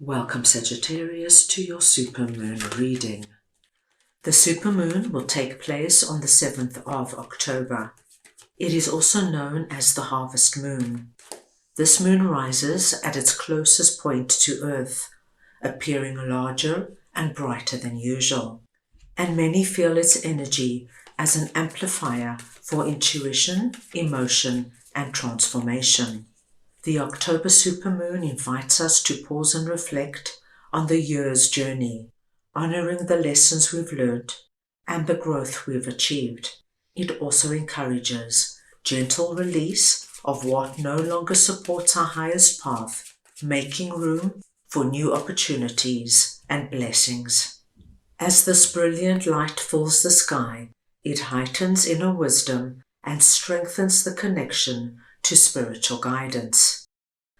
Welcome Sagittarius to your Supermoon reading. The Supermoon will take place on the 7th of October. It is also known as the Harvest Moon. This moon rises at its closest point to Earth, appearing larger and brighter than usual, and many feel its energy as an amplifier for intuition, emotion, and transformation. The October supermoon invites us to pause and reflect on the year's journey, honoring the lessons we've learned and the growth we've achieved. It also encourages gentle release of what no longer supports our highest path, making room for new opportunities and blessings. As this brilliant light fills the sky, it heightens inner wisdom and strengthens the connection to spiritual guidance.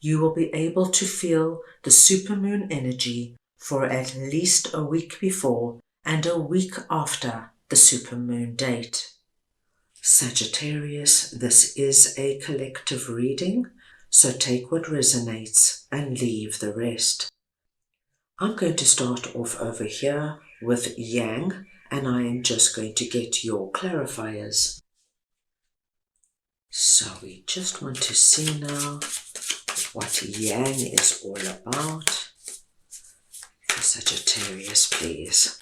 You will be able to feel the supermoon energy for at least a week before and a week after the supermoon date. Sagittarius, this is a collective reading, so take what resonates and leave the rest. I'm going to start off over here with Yang, and I am just going to get your clarifiers. So we just want to see now what Yang is all about. For Sagittarius, please.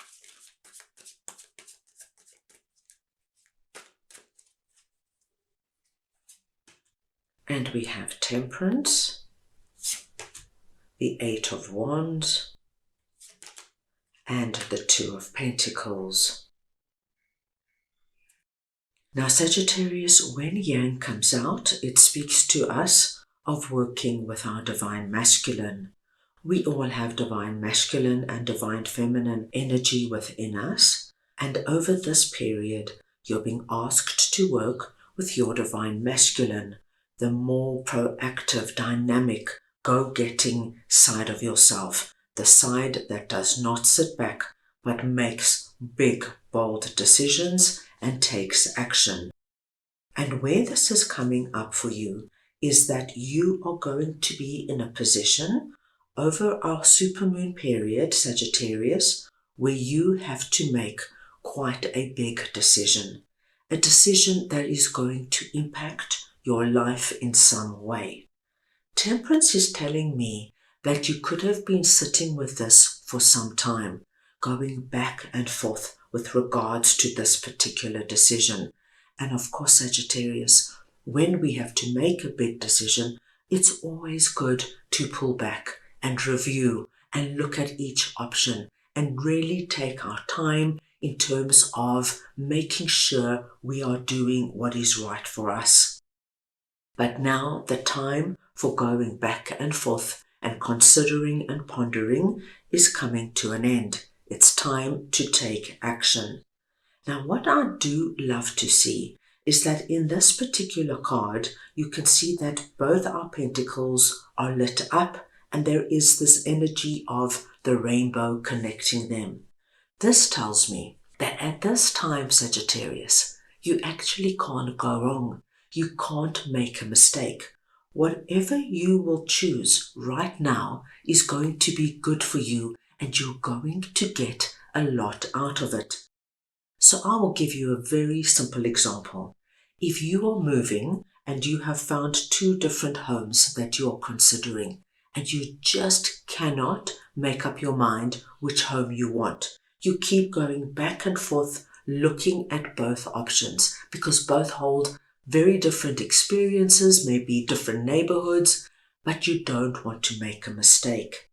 And we have Temperance, the Eight of Wands, and the Two of Pentacles. Now Sagittarius, when Yang comes out, it speaks to us of working with our divine masculine. We all have divine masculine and divine feminine energy within us, and over this period you're being asked to work with your divine masculine, the more proactive, dynamic, go-getting side of yourself, the side that does not sit back but makes big, bold decisions and takes action. And where this is coming up for you is that you are going to be in a position over our supermoon period, Sagittarius, where you have to make quite a big decision, a decision that is going to impact your life in some way. Temperance is telling me that you could have been sitting with this for some time, going back and forth with regards to this particular decision. And of course, Sagittarius, when we have to make a big decision, it's always good to pull back and review and look at each option and really take our time in terms of making sure we are doing what is right for us. But now the time for going back and forth and considering and pondering is coming to an end. It's time to take action. Now, what I do love to see is that in this particular card, you can see that both our pentacles are lit up and there is this energy of the rainbow connecting them. This tells me that at this time, Sagittarius, you actually can't go wrong. You can't make a mistake. Whatever you will choose right now is going to be good for you and you're going to get a lot out of it. So I will give you a very simple example. If you are moving and you have found two different homes that you are considering and you just cannot make up your mind which home you want, you keep going back and forth looking at both options because both hold very different experiences, maybe different neighborhoods, but you don't want to make a mistake.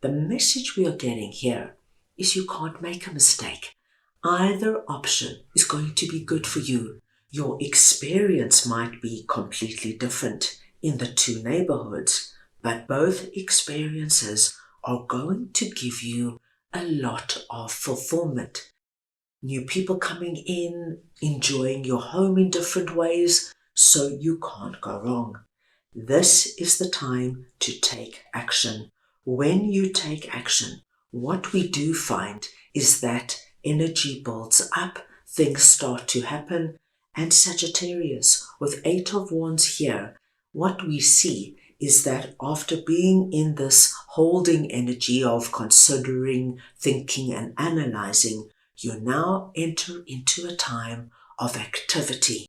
The message we are getting here is you can't make a mistake. Either option is going to be good for you. Your experience might be completely different in the two neighborhoods, but both experiences are going to give you a lot of fulfillment. New people coming in, enjoying your home in different ways, so you can't go wrong. This is the time to take action. When you take action, what we do find is that energy builds up, things start to happen, and Sagittarius, with Eight of Wands here, what we see is that after being in this holding energy of considering, thinking and analyzing, you now enter into a time of activity,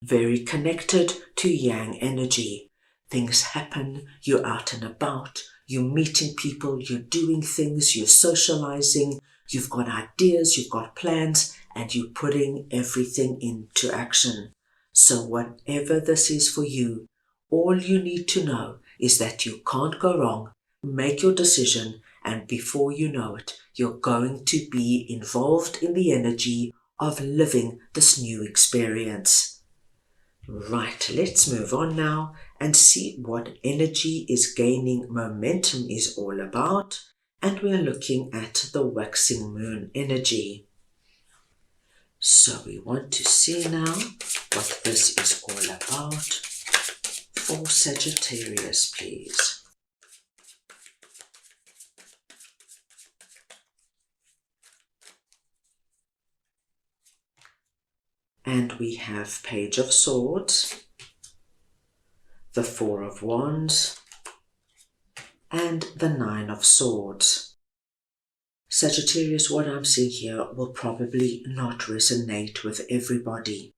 very connected to yang energy. Things happen, you're out and about, you're meeting people, you're doing things, you're socializing, you've got ideas, you've got plans, and you're putting everything into action. So whatever this is for you, all you need to know is that you can't go wrong. Make your decision, and before you know it, you're going to be involved in the energy of living this new experience. Right, let's move on now and see what energy is gaining momentum is all about. And we're looking at the waxing moon energy. So we want to see now what this is all about for Sagittarius, please. And we have Page of Swords, the Four of Wands, and the Nine of Swords. Sagittarius, what I'm seeing here will probably not resonate with everybody.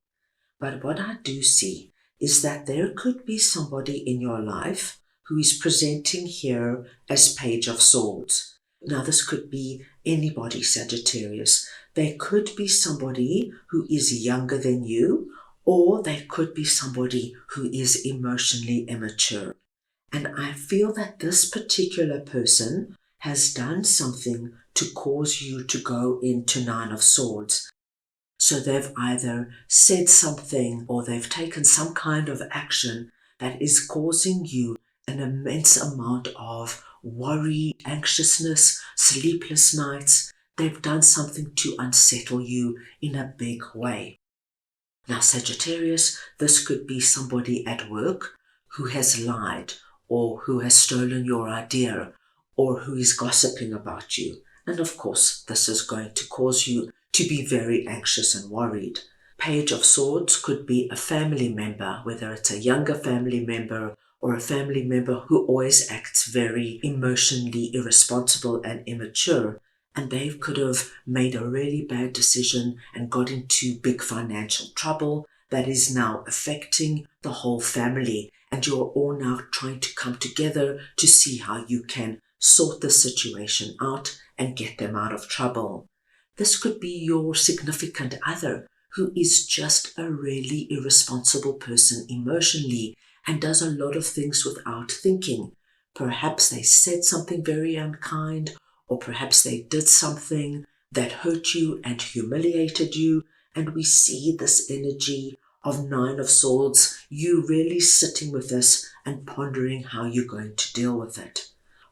But what I do see is that there could be somebody in your life who is presenting here as Page of Swords. Now, this could be anybody, Sagittarius. There could be somebody who is younger than you, or there could be somebody who is emotionally immature. And I feel that this particular person has done something to cause you to go into Nine of Swords. So they've either said something or they've taken some kind of action that is causing you an immense amount of worry, anxiousness, sleepless nights. They've done something to unsettle you in a big way. Now, Sagittarius, this could be somebody at work who has lied or who has stolen your idea or who is gossiping about you. And of course, this is going to cause you to be very anxious and worried. Page of Swords could be a family member, whether it's a younger family member or a family member who always acts very emotionally irresponsible and immature. And they could have made a really bad decision and got into big financial trouble that is now affecting the whole family. And you're all now trying to come together to see how you can sort the situation out and get them out of trouble. This could be your significant other who is just a really irresponsible person emotionally and does a lot of things without thinking. Perhaps they said something very unkind, or perhaps they did something that hurt you and humiliated you, and we see this energy of Nine of Swords, you really sitting with this and pondering how you're going to deal with it.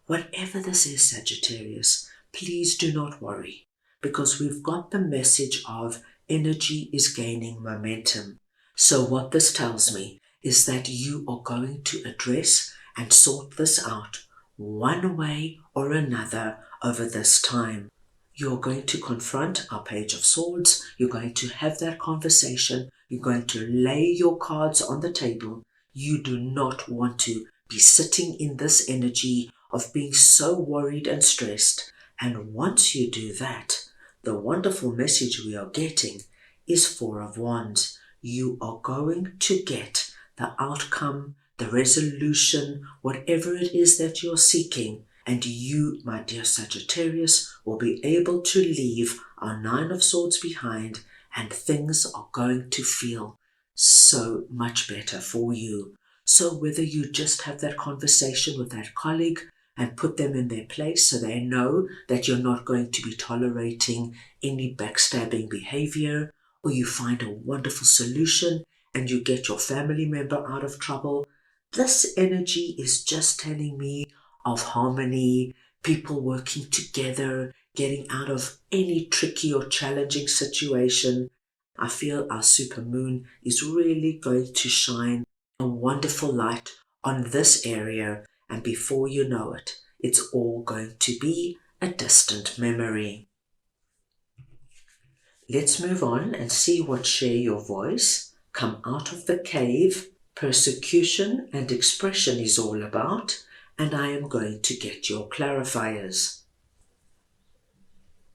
Whatever this is, Sagittarius, please do not worry, because we've got the message of energy is gaining momentum. So what this tells me is that you are going to address and sort this out one way or another over this time. You're going to confront our Page of Swords. You're going to have that conversation. You're going to lay your cards on the table. You do not want to be sitting in this energy of being so worried and stressed. And once you do that, the wonderful message we are getting is Four of Wands. You are going to get the outcome, the resolution, whatever it is that you're seeking. And you, my dear Sagittarius, will be able to leave our Nine of Swords behind, and things are going to feel so much better for you. So whether you just have that conversation with that colleague and put them in their place so they know that you're not going to be tolerating any backstabbing behavior, or you find a wonderful solution and you get your family member out of trouble, this energy is just telling me of harmony, people working together, getting out of any tricky or challenging situation. I feel our supermoon is really going to shine a wonderful light on this area, and before you know it, it's all going to be a distant memory. Let's move on and see what Share Your Voice, Come Out of the Cave, Persecution and Expression is all about. and I am going to get your clarifiers.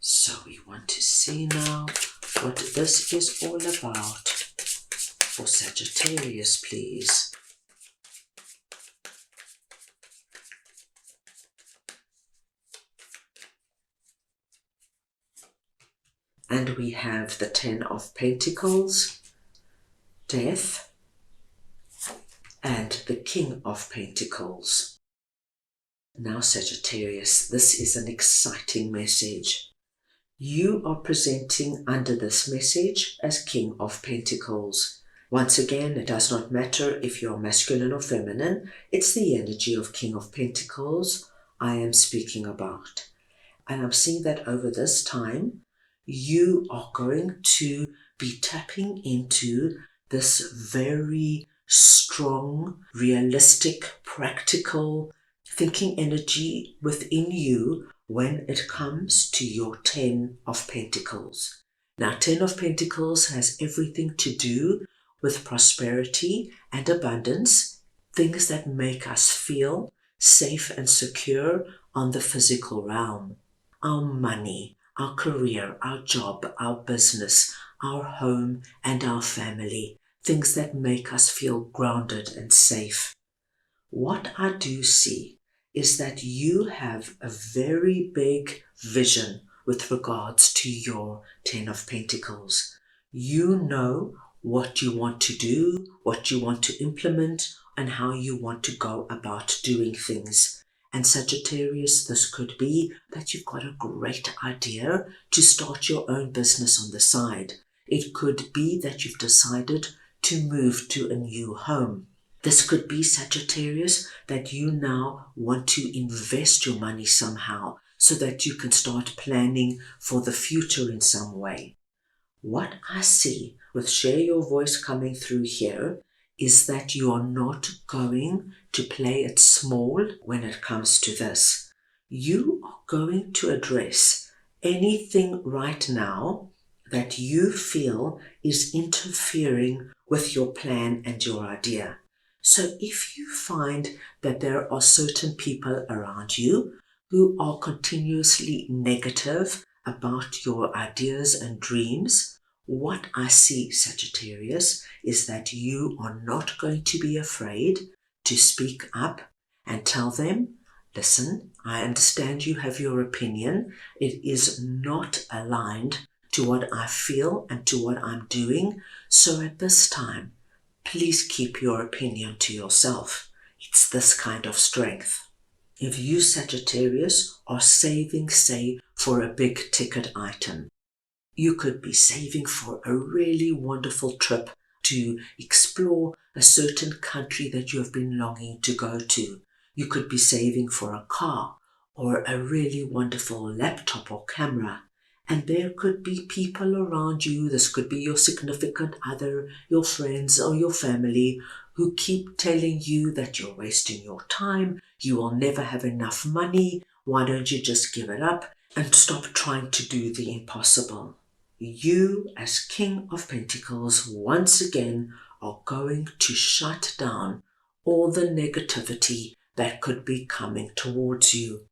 So we want to see now what this is all about for Sagittarius, please. And we have the 10 of Pentacles, Death, and the King of Pentacles. Now, Sagittarius, this is an exciting message. You are presenting under this message as King of Pentacles. Once again, it does not matter if you're masculine or feminine. It's the energy of King of Pentacles I am speaking about. And I'm seeing that over this time, you are going to be tapping into this very strong, realistic, practical thinking energy within you when it comes to your 10 of Pentacles. Now, 10 of Pentacles has everything to do with prosperity and abundance, things that make us feel safe and secure on the physical realm. Our money, our career, our job, our business, our home, and our family, things that make us feel grounded and safe. What I do see is that you have a very big vision with regards to your 10 of Pentacles. You know what you want to do, what you want to implement, and how you want to go about doing things. And Sagittarius, this could be that you've got a great idea to start your own business on the side. It could be that you've decided to move to a new home. This could be, Sagittarius, that you now want to invest your money somehow so that you can start planning for the future in some way. What I see with Share Your Voice coming through here is that you are not going to play it small when it comes to this. You are going to address anything right now that you feel is interfering with your plan and your idea. So if you find that there are certain people around you who are continuously negative about your ideas and dreams, what I see, Sagittarius, is that you are not going to be afraid to speak up and tell them, listen, I understand you have your opinion. It is not aligned to what I feel and to what I'm doing. So at this time, please keep your opinion to yourself. It's this kind of strength. If you, Sagittarius, are saving, say, for a big ticket item, you could be saving for a really wonderful trip to explore a certain country that you have been longing to go to. You could be saving for a car or a really wonderful laptop or camera. And there could be people around you, this could be your significant other, your friends or your family, who keep telling you that you're wasting your time, you will never have enough money, why don't you just give it up and stop trying to do the impossible. You, as King of Pentacles, once again are going to shut down all the negativity that could be coming towards you.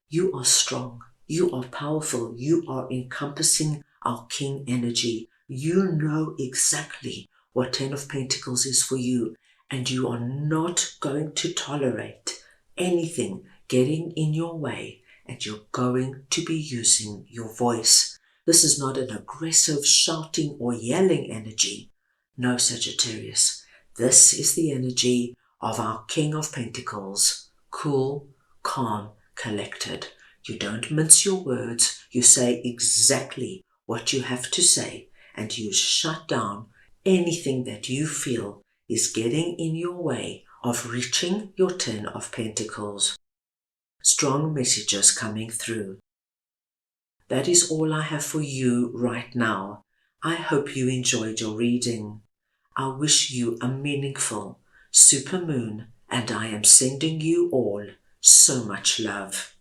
You are strong. You are powerful. You are encompassing our King energy. You know exactly what 10 of Pentacles is for you, and you are not going to tolerate anything getting in your way, and you're going to be using your voice. This is not an aggressive shouting or yelling energy. No, Sagittarius. This is the energy of our King of Pentacles. Cool, calm, collected. You don't mince your words. You say exactly what you have to say, and you shut down anything that you feel is getting in your way of reaching your 10 of Pentacles. Strong messages coming through. That is all I have for you right now. I hope you enjoyed your reading. I wish you a meaningful supermoon, and I am sending you all so much love.